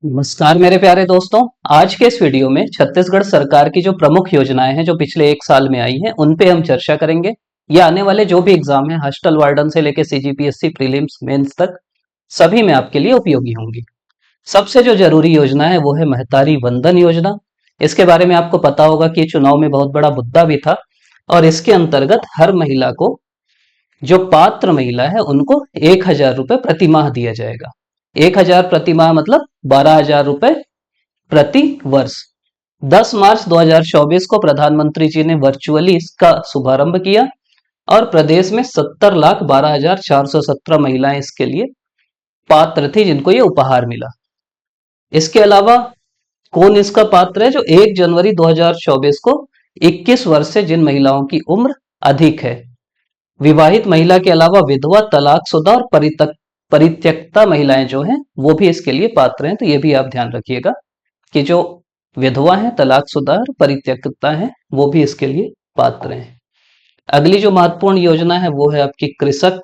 नमस्कार मेरे प्यारे दोस्तों। आज के इस वीडियो में छत्तीसगढ़ सरकार की जो प्रमुख योजनाएं हैं जो पिछले एक साल में आई हैं उन पे हम चर्चा करेंगे। ये आने वाले जो भी एग्जाम है हॉस्टल वार्डन से लेके सीजीपीएससी प्रीलिम्स मेंस तक सभी में आपके लिए उपयोगी होंगी। सबसे जो जरूरी योजना है वो है महतारी वंदन योजना। इसके बारे में आपको पता होगा कि चुनाव में बहुत बड़ा मुद्दा भी था और इसके अंतर्गत हर महिला को, जो पात्र महिला है उनको 1,000 रुपए प्रति माह दिया जाएगा। 1,000 प्रति माह मतलब 12,000 रुपए प्रति वर्ष। 10 मार्च 2024 को प्रधानमंत्री जी ने वर्चुअली इसका शुभारंभ किया और प्रदेश में 70,12,417 महिलाएं इसके लिए पात्र थी जिनको ये उपहार मिला। इसके अलावा कौन इसका पात्र है? जो 1 जनवरी 2024 को 21 वर्ष से जिन महिलाओं की उम्र अधिक है। विवाहित महिला के अलावा विधवा, तलाकशुदा और परित्यक्ता महिलाएं जो हैं वो भी इसके लिए पात्र हैं। तो ये भी आप ध्यान रखिएगा कि जो विधवा हैं, तलाकशुदा और परित्यक्ता हैं वो भी इसके लिए पात्र हैं। अगली जो महत्वपूर्ण योजना है वो है आपकी कृषक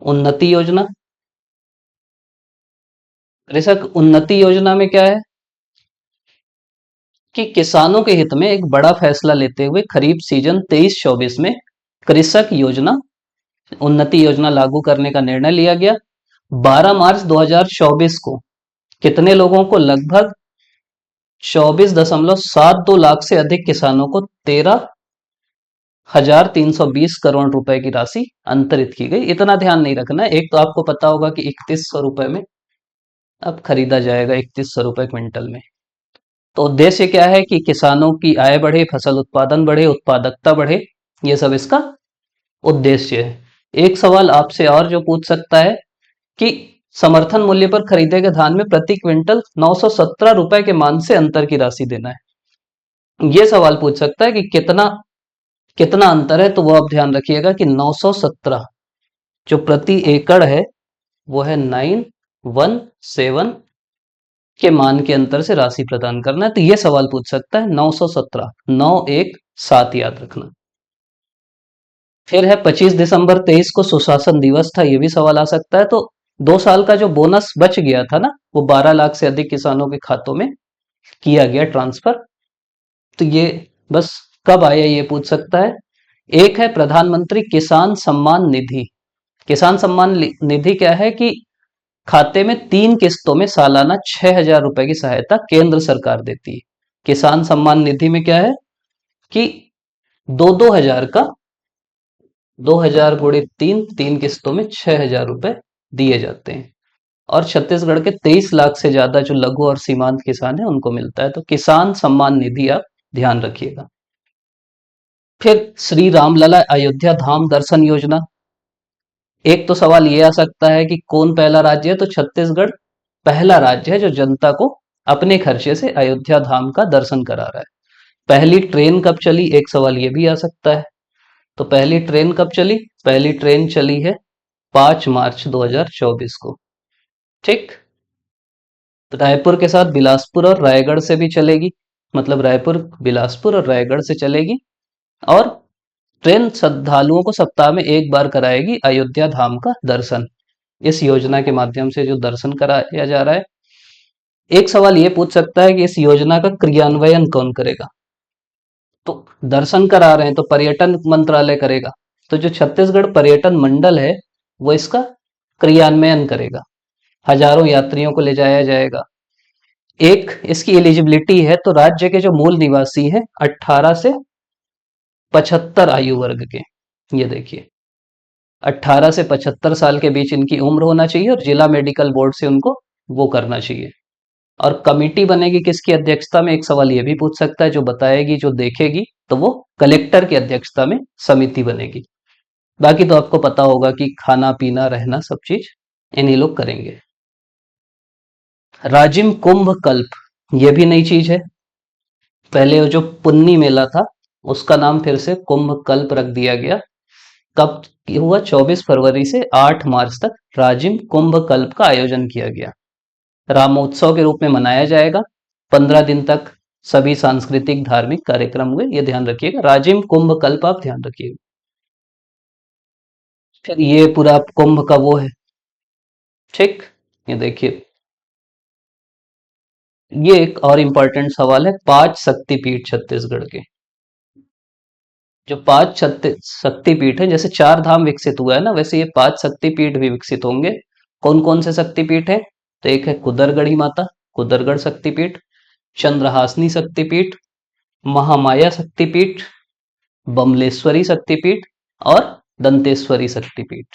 उन्नति योजना। कृषक उन्नति योजना में क्या है कि किसानों के हित में एक बड़ा फैसला लेते हुए खरीफ सीजन 23-24 में कृषक योजना उन्नति योजना लागू करने का निर्णय लिया गया। 12 मार्च 2024 को कितने लोगों को? लगभग 24.72 लाख से अधिक किसानों को 13,320 करोड़ रुपए की राशि अंतरित की गई। इतना ध्यान नहीं रखना है। एक तो आपको पता होगा कि 3100 रुपए में अब खरीदा जाएगा, 3100 रुपए क्विंटल में। तो उद्देश्य क्या है कि किसानों की आय बढ़े, फसल उत्पादन बढ़े, उत्पादकता बढ़े, ये सब इसका उद्देश्य है। एक सवाल आपसे और जो पूछ सकता है कि समर्थन मूल्य पर खरीदे गए धान में प्रति क्विंटल 917 रुपए के मान से अंतर की राशि देना है। ये सवाल पूछ सकता है कि कितना कितना अंतर है। तो वो आप ध्यान रखिएगा कि 917 जो प्रति एकड़ है वो है 917 के मान के अंतर से राशि प्रदान करना है। तो ये सवाल पूछ सकता है 917 917 याद रखना। फिर है 25 दिसंबर 23 को सुशासन दिवस था, ये भी सवाल आ सकता है। तो 2 साल का जो बोनस बच गया था ना वो 12 लाख से अधिक किसानों के खातों में किया गया ट्रांसफर। तो ये बस कब आया ये पूछ सकता है। एक है प्रधानमंत्री किसान सम्मान निधि। किसान सम्मान निधि क्या है कि खाते में 3 किस्तों में सालाना 6,000 रुपए की सहायता केंद्र सरकार देती है। किसान सम्मान निधि में क्या है कि 2-2 हजार का 2,000 गुणे 3 किस्तों में 6,000 रुपए दिए जाते हैं। और छत्तीसगढ़ के 23 लाख से ज्यादा जो लघु और सीमांत किसान है उनको मिलता है। तो किसान सम्मान निधि आप ध्यान रखिएगा। फिर श्री रामलला अयोध्या धाम दर्शन योजना। एक तो सवाल ये आ सकता है कि कौन पहला राज्य है? तो छत्तीसगढ़ पहला राज्य है जो जनता को अपने खर्चे से अयोध्या धाम का दर्शन करा रहा है। पहली ट्रेन कब चली? एक सवाल ये भी आ सकता है। तो पहली ट्रेन कब चली? पहली ट्रेन चली है 5 मार्च 2024 को। ठीक। तो रायपुर के साथ बिलासपुर और रायगढ़ से भी चलेगी, मतलब रायपुर, बिलासपुर और रायगढ़ से चलेगी। और ट्रेन श्रद्धालुओं को सप्ताह में एक बार कराएगी अयोध्या धाम का दर्शन। इस योजना के माध्यम से जो दर्शन कराया जा रहा है। एक सवाल ये पूछ सकता है कि इस योजना का क्रियान्वयन कौन करेगा? तो दर्शन करा रहे हैं तो पर्यटन मंत्रालय करेगा। तो जो छत्तीसगढ़ पर्यटन मंडल है वो इसका क्रियान्वयन करेगा। हजारों यात्रियों को ले जाया जाएगा। एक इसकी एलिजिबिलिटी है तो राज्य के जो मूल निवासी हैं 18 से 75 आयु वर्ग के, ये देखिए 18 से 75 साल के बीच इनकी उम्र होना चाहिए और जिला मेडिकल बोर्ड से उनको वो करना चाहिए। और कमिटी बनेगी किसकी अध्यक्षता में? एक सवाल ये भी पूछ सकता है। जो बताएगी, जो देखेगी, तो वो कलेक्टर की अध्यक्षता में समिति बनेगी। बाकी तो आपको पता होगा कि खाना पीना रहना सब चीज इन्हीं लोग करेंगे। राजिम कुंभ कल्प, ये भी नई चीज है। पहले वो जो पुन्नी मेला था उसका नाम फिर से कुंभ कल्प रख दिया गया। कब हुआ? 24 फरवरी से 8 मार्च तक राजिम कुंभ कल्प का आयोजन किया गया। रामोत्सव के रूप में मनाया जाएगा। 15 दिन तक सभी सांस्कृतिक धार्मिक कार्यक्रम हुए, ये ध्यान रखिएगा। राजिम कुंभ कल्प आप ध्यान रखिएगा। फिर ये पूरा कुंभ का वो है। ठीक, ये देखिए ये एक और इम्पोर्टेंट सवाल है, 5 शक्तिपीठ छत्तीसगढ़ के। जो 5 शक्तिपीठ है, जैसे 4 धाम विकसित हुआ है ना, वैसे ये 5 शक्तिपीठ भी विकसित होंगे। कौन कौन से शक्तिपीठ है? तो एक है कुदरगढ़ी माता, कुदरगढ़ शक्तिपीठ, चंद्रहासनी शक्तिपीठ, महामाया शक्तिपीठ, बमलेश्वरी शक्तिपीठ और दंतेश्वरी शक्तिपीठ।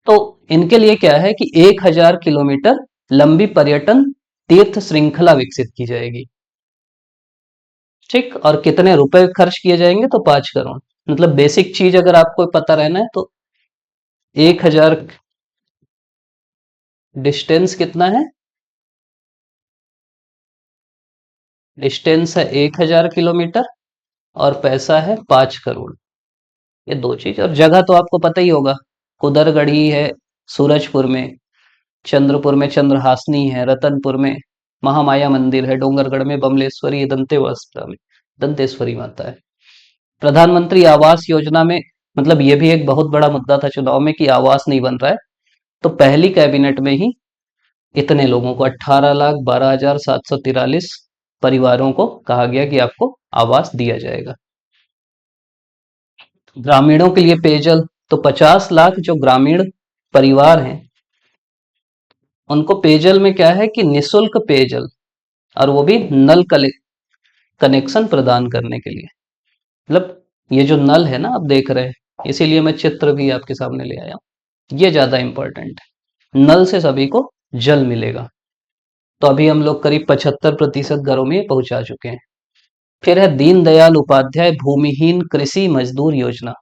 तो इनके लिए क्या है कि 1000 किलोमीटर लंबी पर्यटन तीर्थ श्रृंखला विकसित की जाएगी। ठीक, और कितने रुपए खर्च किए जाएंगे? तो 5 करोड़। मतलब बेसिक चीज अगर आपको पता रहना है तो 1000, डिस्टेंस कितना है? डिस्टेंस है 1000 किलोमीटर और पैसा है 5 करोड़। ये दो चीज, और जगह तो आपको पता ही होगा। कुदरगढ़ी है सूरजपुर में, चंद्रपुर में चंद्रहासनी है, रतनपुर में महामाया मंदिर है, डोंगरगढ़ में बमलेश्वरी, दंतेवास्त्र में दंतेश्वरी माता है। प्रधानमंत्री आवास योजना में, मतलब ये भी एक बहुत बड़ा मुद्दा था चुनाव में कि आवास नहीं बन रहा है, तो पहली कैबिनेट में ही इतने लोगों को 18,12,743 परिवारों को कहा गया कि आपको आवास दिया जाएगा। ग्रामीणों के लिए पेयजल, तो 50 लाख जो ग्रामीण परिवार हैं उनको पेयजल में क्या है कि निशुल्क पेयजल, और वो भी नल कनेक्शन प्रदान करने के लिए। मतलब ये जो नल है ना आप देख रहे हैं, इसीलिए मैं चित्र भी आपके सामने ले आया हूं। ये ज्यादा इंपॉर्टेंट है, नल से सभी को जल मिलेगा। तो अभी हम लोग करीब 75% घरों में पहुंचा चुके हैं। फिर है दीनदयाल उपाध्याय भूमिहीन कृषि मजदूर योजना।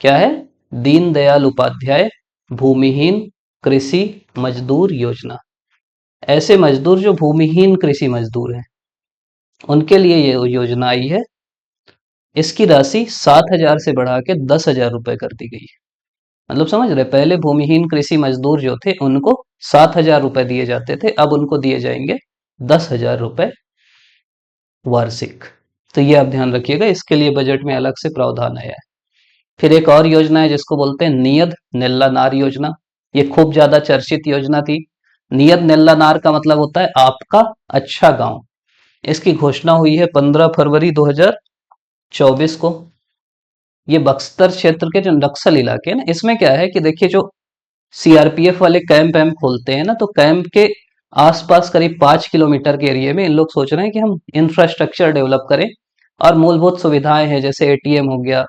क्या है? दीनदयाल उपाध्याय भूमिहीन कृषि मजदूर योजना। ऐसे मजदूर जो भूमिहीन कृषि मजदूर हैं उनके लिए ये योजना आई है। इसकी राशि 7,000 से बढ़ा के 10,000 रुपए कर दी गई है। मतलब समझ रहे, पहले भूमिहीन कृषि मजदूर जो थे उनको 7,000 रुपए दिए जाते थे, अब उनको दिए जाएंगे 10,000 रुपए वार्षिक। तो ये आप ध्यान रखिएगा, इसके लिए बजट में अलग से प्रावधान आया है। फिर एक और योजना है जिसको बोलते हैं नियत नेल्ला नार योजना। ये खूब ज्यादा चर्चित योजना थी। नियत नेल्ला नार का मतलब होता है आपका अच्छा गांव। इसकी घोषणा हुई है 15 फरवरी 2024 को। ये बक्सर क्षेत्र के जो नक्सल इलाके हैं ना, इसमें क्या है कि देखिए जो सीआरपीएफ वाले कैंप वैम्प खोलते हैं ना, तो कैंप के आसपास करीब 5 किलोमीटर के एरिया में इन लोग सोच रहे हैं कि हम इंफ्रास्ट्रक्चर डेवलप करें और मूलभूत सुविधाएं हैं जैसे एटीएम हो गया,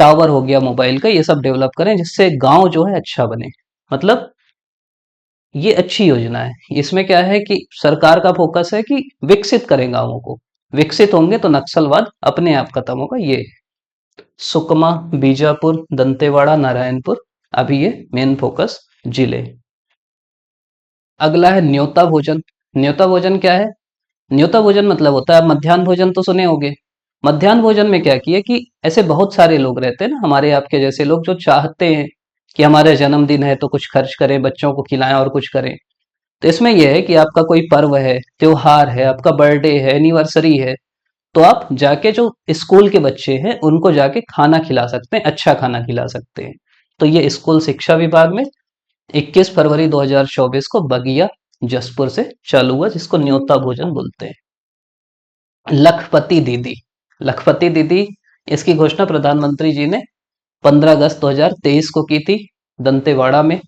टावर हो गया मोबाइल का, ये सब डेवलप करें जिससे गांव जो है अच्छा बने। मतलब ये अच्छी योजना है। इसमें क्या है कि सरकार का फोकस है कि विकसित करें गांवों को। विकसित होंगे तो नक्सलवाद अपने आप खत्म होगा। ये सुकमा, बीजापुर, दंतेवाड़ा, नारायणपुर, अभी ये मेन फोकस जिले। अगला है न्योता भोजन। न्योता भोजन क्या है? न्योता भोजन मतलब होता है, आप मध्याह्न भोजन तो सुने होंगे। मध्याह्न भोजन में क्या किया कि ऐसे बहुत सारे लोग रहते हैं ना हमारे आपके जैसे लोग, जो चाहते हैं कि हमारे जन्मदिन है तो कुछ खर्च करें, बच्चों को खिलाएं और कुछ करें। तो इसमें यह है कि आपका कोई पर्व है, त्योहार है, आपका बर्थडे है, एनिवर्सरी है, तो आप जाके जो स्कूल के बच्चे हैं उनको जाके खाना खिला सकते हैं, अच्छा खाना खिला सकते हैं। तो ये स्कूल शिक्षा विभाग में 21 फरवरी 2024 को बगिया जसपुर से चालू हुआ, जिसको न्योता भोजन बोलते हैं। लखपति दीदी, लखपति दीदी, इसकी घोषणा प्रधानमंत्री जी ने 15 अगस्त 2023 को की थी। दंतेवाड़ा में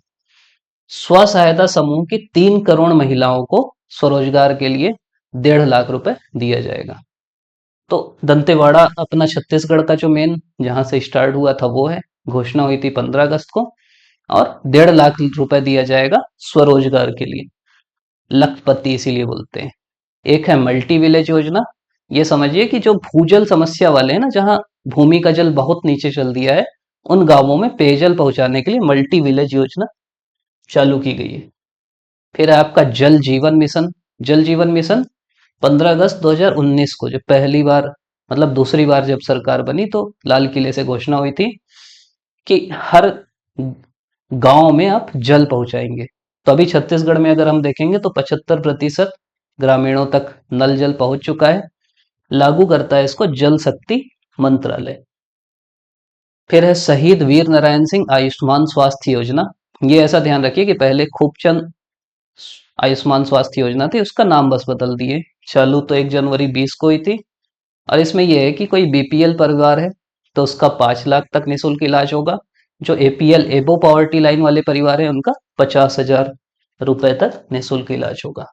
स्व सहायता समूह की 3 करोड़ महिलाओं को स्वरोजगार के लिए 1.5 लाख रुपए दिया जाएगा। तो दंतेवाड़ा अपना छत्तीसगढ़ का जो मेन जहां से स्टार्ट हुआ था वो है। घोषणा हुई थी 15 अगस्त को, और 1.5 लाख रुपए दिया जाएगा स्वरोजगार के लिए। लखपति इसीलिए बोलते हैं। एक है मल्टी विलेज योजना। ये समझिए कि जो भूजल समस्या वाले हैं ना, जहां भूमि का जल बहुत नीचे चल दिया है, उन गांवों में पेयजल पहुंचाने के लिए मल्टी विलेज योजना चालू की गई है। फिर है आपका जल जीवन मिशन। जल जीवन मिशन 15 अगस्त 2019 को, जब पहली बार, मतलब दूसरी बार जब सरकार बनी, तो लाल किले से घोषणा हुई थी कि हर गांव में आप जल पहुंचाएंगे। तो अभी छत्तीसगढ़ में अगर हम देखेंगे तो 75% ग्रामीणों तक नल जल पहुंच चुका है। लागू करता है इसको जल शक्ति मंत्रालय। फिर है शहीद वीर नारायण सिंह आयुष्मान स्वास्थ्य योजना। ये ऐसा ध्यान रखिए कि पहले खूबचंद आयुष्मान स्वास्थ्य योजना थी, उसका नाम बस बदल दिए। चालू तो 1 जनवरी 20 को ही थी। और इसमें यह है कि कोई बीपीएल परिवार है तो उसका 5 लाख तक निःशुल्क इलाज होगा। जो एपीएल एबो पॉवर्टी लाइन वाले परिवार है उनका 50,000 रुपए तक निःशुल्क इलाज होगा।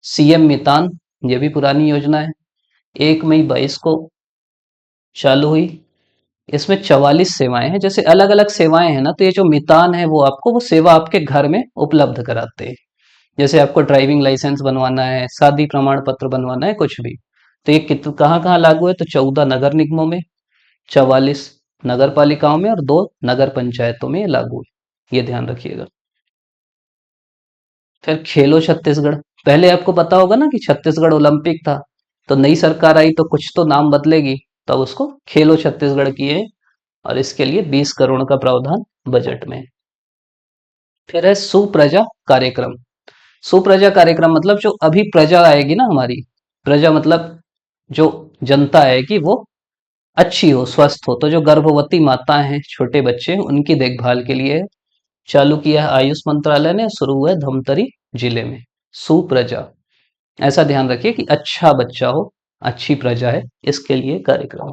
सीएम मितान, ये भी पुरानी योजना है, 1 मई 22 को चालू हुई। इसमें 44 सेवाएं हैं। जैसे अलग अलग सेवाएं हैं ना, तो ये जो मितान है वो आपको वो सेवा आपके घर में उपलब्ध कराते हैं। जैसे आपको ड्राइविंग लाइसेंस बनवाना है, शादी प्रमाण पत्र बनवाना है, कुछ भी। तो ये कहाँ कहाँ लागू है? तो 14 नगर निगमों में, 44 नगर पालिकाओं में और 2 नगर पंचायतों में ये लागू है। ये ध्यान रखिएगा। फिर खेलो छत्तीसगढ़। पहले आपको पता होगा ना कि छत्तीसगढ़ ओलंपिक था, तो नई सरकार आई तो कुछ तो नाम बदलेगी, तो अब उसको खेलो छत्तीसगढ़ किए और इसके लिए 20 करोड़ का प्रावधान बजट में। फिर है सुप्रजा कार्यक्रम। सुप्रजा कार्यक्रम मतलब जो अभी प्रजा आएगी ना हमारी, प्रजा मतलब जो जनता आएगी वो अच्छी हो, स्वस्थ हो। तो जो गर्भवती माताएं हैं, छोटे बच्चे हैं, उनकी देखभाल के लिए चालू किया है आयुष मंत्रालय ने। शुरू हुआ है धमतरी जिले में। सुप्रजा, ऐसा ध्यान रखिए कि अच्छा बच्चा हो, अच्छी प्रजा है, इसके लिए कार्यक्रम।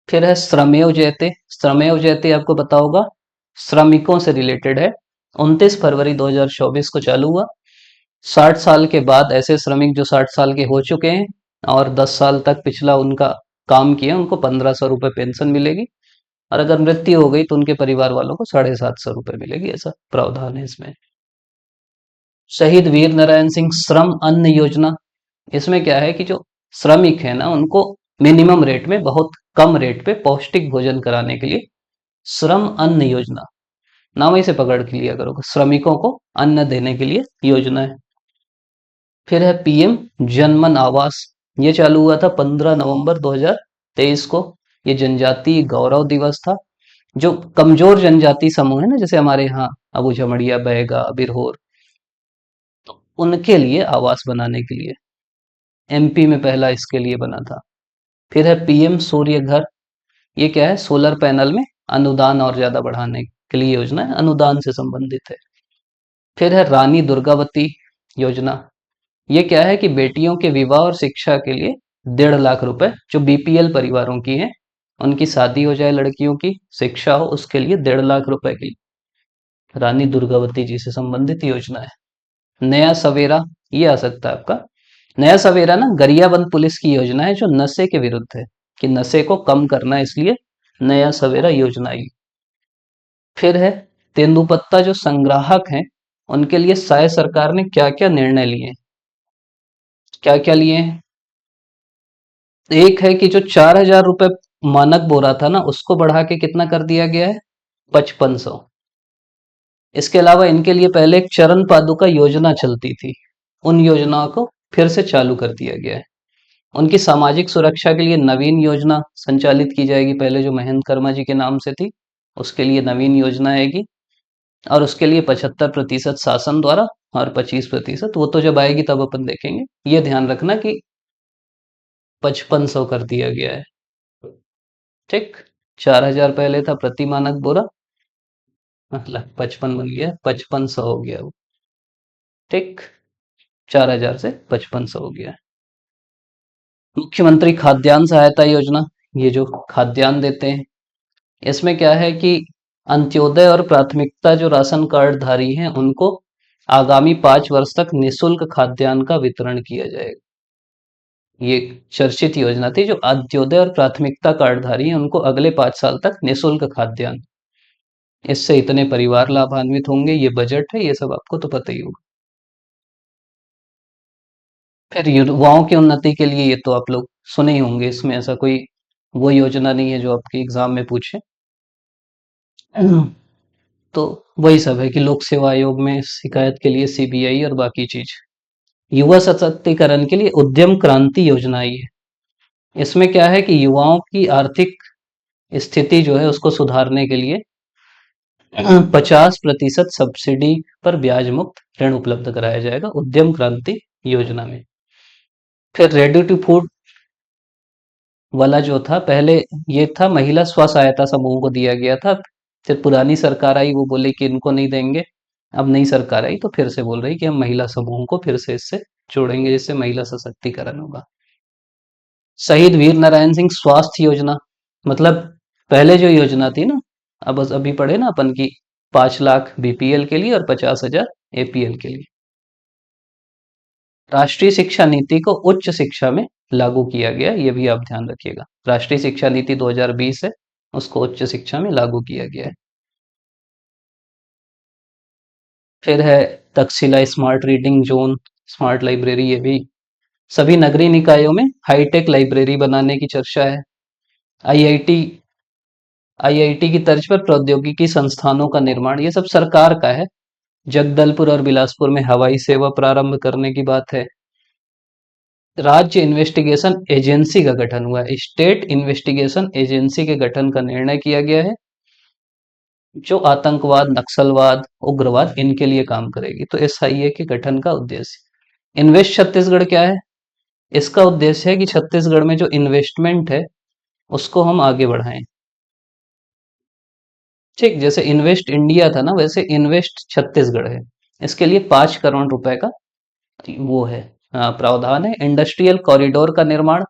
फिर है श्रमेव जयते। श्रमेव जयते आपको पता होगा श्रमिकों से रिलेटेड है। 29 फरवरी 2024 को चालू हुआ। 60 साल के बाद ऐसे श्रमिक जो 60 साल के हो चुके हैं और 10 साल तक पिछला उनका काम किया, उनको 1500 रुपये पेंशन मिलेगी। और अगर मृत्यु हो गई तो उनके परिवार वालों को 750 रुपये मिलेगी। ऐसा प्रावधान है इसमें। शहीद वीर नारायण सिंह श्रम अन्न योजना। इसमें क्या है कि जो श्रमिक है ना, उनको मिनिमम रेट में, बहुत कम रेट पे पौष्टिक भोजन कराने के लिए श्रम अन्न योजना, नाम ही से पकड़ के लिया करो, श्रमिकों को अन्न देने के लिए योजना है। फिर है पीएम जनमन आवास। ये चालू हुआ था 15 नवंबर 2023 को। ये जनजातीय गौरव दिवस था। जो कमजोर जनजाति समूह है ना, जैसे हमारे यहाँ अबू झमड़िया, बैगा, बिरहोर, तो उनके लिए आवास बनाने के लिए एमपी में पहला इसके लिए बना था। फिर है पीएम सूर्य घर। ये क्या है? सोलर पैनल में अनुदान और ज्यादा बढ़ाने के लिए योजना है, अनुदान से संबंधित है। फिर है रानी दुर्गावती योजना। ये क्या है कि बेटियों के विवाह और शिक्षा के लिए 1.5 लाख रुपए, जो बीपीएल परिवारों की हैं, उनकी शादी हो जाए, लड़कियों की शिक्षा हो, उसके लिए 1.5 लाख रुपए की रानी दुर्गावती जी से संबंधित योजना है। नया सवेरा, ये आ सकता है आपका। नया सवेरा ना गरियाबंद पुलिस की योजना है जो नशे के विरुद्ध है, कि नशे को कम करना है, इसलिए नया सवेरा योजना आई। फिर है तेंदुपत्ता जो संग्राहक हैं उनके लिए साय सरकार ने क्या क्या निर्णय लिए हैं? क्या क्या लिए हैं? एक है कि जो 4,000 रुपए मानक बोरा था ना, उसको बढ़ा के कितना कर दिया गया है? 5500। इसके अलावा इनके लिए पहले एक चरण पादुका योजना चलती थी, उन योजनाओं को फिर से चालू कर दिया गया है। उनकी सामाजिक सुरक्षा के लिए नवीन योजना संचालित की जाएगी। पहले जो महेंद्र कर्मा जी के नाम से थी, उसके लिए नवीन योजना आएगी। और उसके लिए 75% शासन द्वारा और 25%, वो तो जब आएगी तब अपन देखेंगे। ये ध्यान रखना कि 5500 कर दिया गया है। ठीक, 4,000 पहले था प्रति मानक बोरा, मतलब 55 बन गया, 5500 हो गया वो। ठीक, 4,000 से 5500 हो गया। मुख्यमंत्री खाद्यान्न सहायता योजना, ये जो खाद्यान्न देते हैं, इसमें क्या है कि अंत्योदय और प्राथमिकता जो राशन कार्ड धारी हैं उनको आगामी 5 वर्ष तक निःशुल्क खाद्यान्न का वितरण किया जाएगा। ये चर्चित योजना थी। जो अंत्योदय और प्राथमिकता कार्डधारी हैं उनको अगले 5 साल तक निःशुल्क खाद्यान्न, इससे इतने परिवार लाभान्वित होंगे, ये बजट है, ये सब आपको तो पता ही होगा। फिर युवाओं की उन्नति के लिए, ये तो आप लोग सुने ही होंगे, इसमें ऐसा कोई वो योजना नहीं है जो आपके एग्जाम में पूछे। तो वही सब है कि लोक सेवा आयोग में शिकायत के लिए सीबीआई और बाकी चीज। युवा सशक्तिकरण के लिए उद्यम क्रांति योजना आई है। इसमें क्या है कि युवाओं की आर्थिक स्थिति जो है उसको सुधारने के लिए 50% सब्सिडी पर ब्याज मुक्त ऋण उपलब्ध कराया जाएगा उद्यम क्रांति योजना में। फिर रेडी टू फूड वाला जो था पहले, ये था महिला स्व सहायता समूह को दिया गया था। फिर पुरानी सरकार आई, वो बोले कि इनको नहीं देंगे, अब नई सरकार आई तो फिर से बोल रही कि हम महिला समूहों को फिर से इससे जोड़ेंगे, जिससे महिला सशक्तिकरण होगा। शहीद वीर नारायण सिंह स्वास्थ्य योजना, मतलब पहले जो योजना थी ना, अब अभी पढ़े ना अपन की, 5 लाख बीपीएल के लिए और 50,000 एपीएल के लिए। राष्ट्रीय शिक्षा नीति को उच्च शिक्षा में लागू किया गया, ये भी आप ध्यान रखिएगा। राष्ट्रीय शिक्षा नीति 2020 है, उसको उच्च शिक्षा में लागू किया गया है। फिर है Takshashila smart reading zone, smart library, ये भी सभी नगरीय निकायों में हाईटेक लाइब्रेरी बनाने की चर्चा है। आईआईटी आईआईटी की तर्ज पर प्रौद्योगिकी संस्थानों का निर्माण, ये सब सरकार का है। जगदलपुर और बिलासपुर में हवाई सेवा प्रारंभ करने की बात है। राज्य इन्वेस्टिगेशन एजेंसी का गठन हुआ है, स्टेट इन्वेस्टिगेशन एजेंसी के गठन का निर्णय किया गया है, जो आतंकवाद, नक्सलवाद, उग्रवाद इनके लिए काम करेगी। तो एसआईए के गठन का उद्देश्य। इन्वेस्ट छत्तीसगढ़ क्या है? इसका उद्देश्य है कि छत्तीसगढ़ में जो इन्वेस्टमेंट है उसको हम आगे बढ़ाएं। ठीक, जैसे इन्वेस्ट इंडिया था ना, वैसे इन्वेस्ट छत्तीसगढ़ है। इसके लिए 5 करोड़ रुपए का वो है, प्रावधान है। इंडस्ट्रियल कॉरिडोर का निर्माण,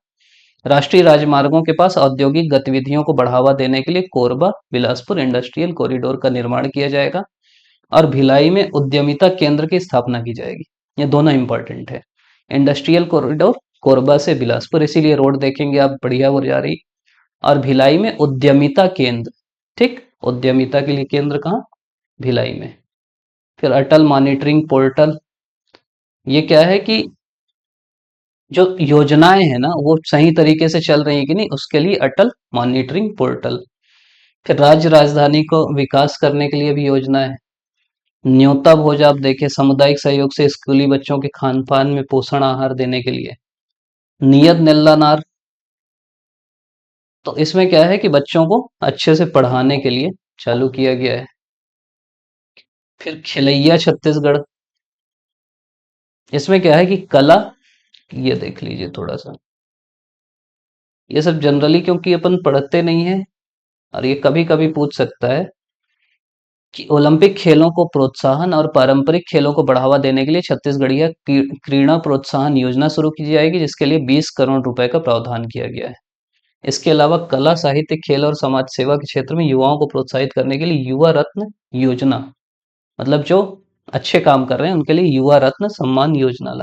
राष्ट्रीय राजमार्गों के पास औद्योगिक गतिविधियों को बढ़ावा देने के लिए कोरबा बिलासपुर इंडस्ट्रियल कॉरिडोर का निर्माण किया जाएगा और भिलाई में उद्यमिता केंद्र की स्थापना की जाएगी। ये दोनों इंपॉर्टेंट है। इंडस्ट्रियल कॉरिडोर कोरबा से बिलासपुर, इसीलिए रोड देखेंगे आप बढ़िया हो जा रही। और भिलाई में उद्यमिता केंद्र, ठीक, उद्यमिता के लिए केंद्र कहाँ? भिलाई में। फिर अटल मॉनिटरिंग पोर्टल, ये क्या है कि जो योजनाएं हैं ना वो सही तरीके से चल रही है कि नहीं, उसके लिए अटल मॉनिटरिंग पोर्टल। फिर राज्य राजधानी को विकास करने के लिए भी योजना है। न्योता भोज आप देखें, सामुदायिक सहयोग से स्कूली बच्चों के खान पान में पोषण आहार देने के लिए। नियत नेल्लानार, तो इसमें क्या है कि बच्चों को अच्छे से पढ़ाने के लिए चालू किया गया है। फिर खिलैया छत्तीसगढ़, इसमें क्या है कि कला, ये देख लीजिए थोड़ा सा, ये सब जनरली क्योंकि अपन पढ़ते नहीं है और ये कभी कभी पूछ सकता है कि ओलंपिक खेलों को प्रोत्साहन और पारंपरिक खेलों को बढ़ावा देने के लिए छत्तीसगढ़ीय क्रीड़ा प्रोत्साहन योजना शुरू की जाएगी, जिसके लिए 20 करोड़ रुपए का प्रावधान किया गया है। इसके अलावा कला, साहित्य, खेल और समाज सेवा के क्षेत्र में युवाओं को प्रोत्साहित करने के लिए युवा रत्न योजना, मतलब जो अच्छे काम कर रहे हैं उनके लिए युवा रत्न सम्मान योजना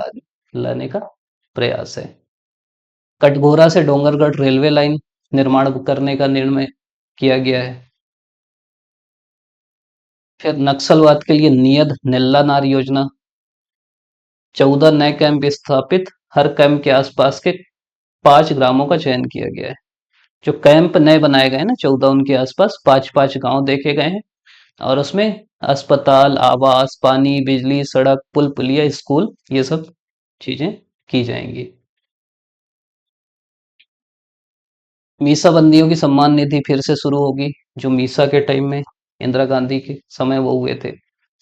लाने का प्रयास है। कटघोरा से डोंगरगढ़ रेलवे लाइन निर्माण करने का निर्णय किया गया है। फिर नक्सलवाद के लिए नियत नेल्लानार योजना, 14 नए कैंप स्थापित, हर कैंप के आसपास के 5 ग्रामों का चयन किया गया है। जो कैंप नए बनाए गए हैं ना 14, उनके आसपास 5-5 गांव देखे गए हैं और उसमें अस्पताल, आवास, पानी, बिजली, सड़क, पुल पुलिया, स्कूल, ये सब चीजें की जाएंगी। मीसा बंदियों की सम्मान निधि फिर से शुरू होगी, जो मीसा के टाइम में इंदिरा गांधी के समय वो हुए थे।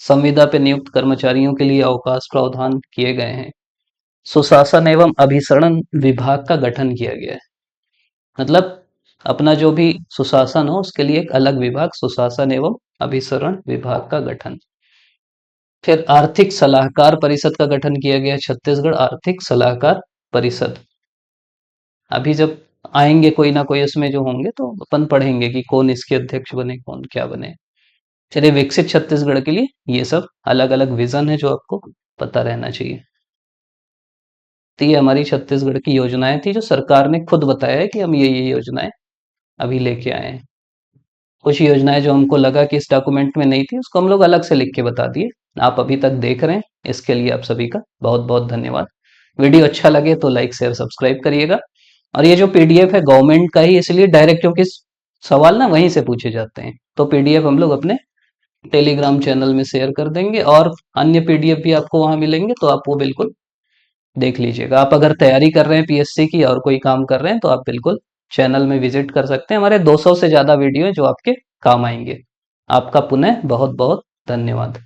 संविदा पे नियुक्त कर्मचारियों के लिए अवकाश प्रावधान किए गए हैं। सुशासन एवं अभिसरण विभाग का गठन किया गया है, मतलब अपना जो भी सुशासन हो उसके लिए एक अलग विभाग, सुशासन एवं अभिसरण विभाग का गठन। फिर आर्थिक सलाहकार परिषद का गठन किया गया, छत्तीसगढ़ आर्थिक सलाहकार परिषद। अभी जब आएंगे कोई ना कोई इसमें जो होंगे तो अपन पढ़ेंगे कि कौन इसके अध्यक्ष बने, कौन क्या बने। चलिए, विकसित छत्तीसगढ़ के लिए ये सब अलग अलग विजन है जो आपको पता रहना चाहिए। तो ये हमारी छत्तीसगढ़ की योजनाएं थी जो सरकार ने खुद बताया है कि हम ये योजनाएं अभी लेके आए हैं। कुछ योजनाएं जो हमको लगा कि इस डॉक्यूमेंट में नहीं थी उसको हम लोग अलग से लिख के बता दिए। आप अभी तक देख रहे हैं, इसके लिए आप सभी का बहुत बहुत धन्यवाद। वीडियो अच्छा लगे तो लाइक शेयर सब्सक्राइब करिएगा। और ये जो पीडीएफ है गवर्नमेंट का ही इसलिए डायरेक्ट, क्योंकि सवाल ना वहीं से पूछे जाते हैं, तो पीडीएफ हम लोग अपने टेलीग्राम चैनल में शेयर कर देंगे और अन्य पीडीएफ भी आपको वहां मिलेंगे, तो आप वो बिल्कुल देख लीजिएगा। आप अगर तैयारी कर रहे हैं पीएससी की और कोई काम कर रहे हैं तो आप बिल्कुल चैनल में विजिट कर सकते हैं। हमारे 200 से ज्यादा वीडियो है जो आपके काम आएंगे। आपका पुनः बहुत बहुत धन्यवाद।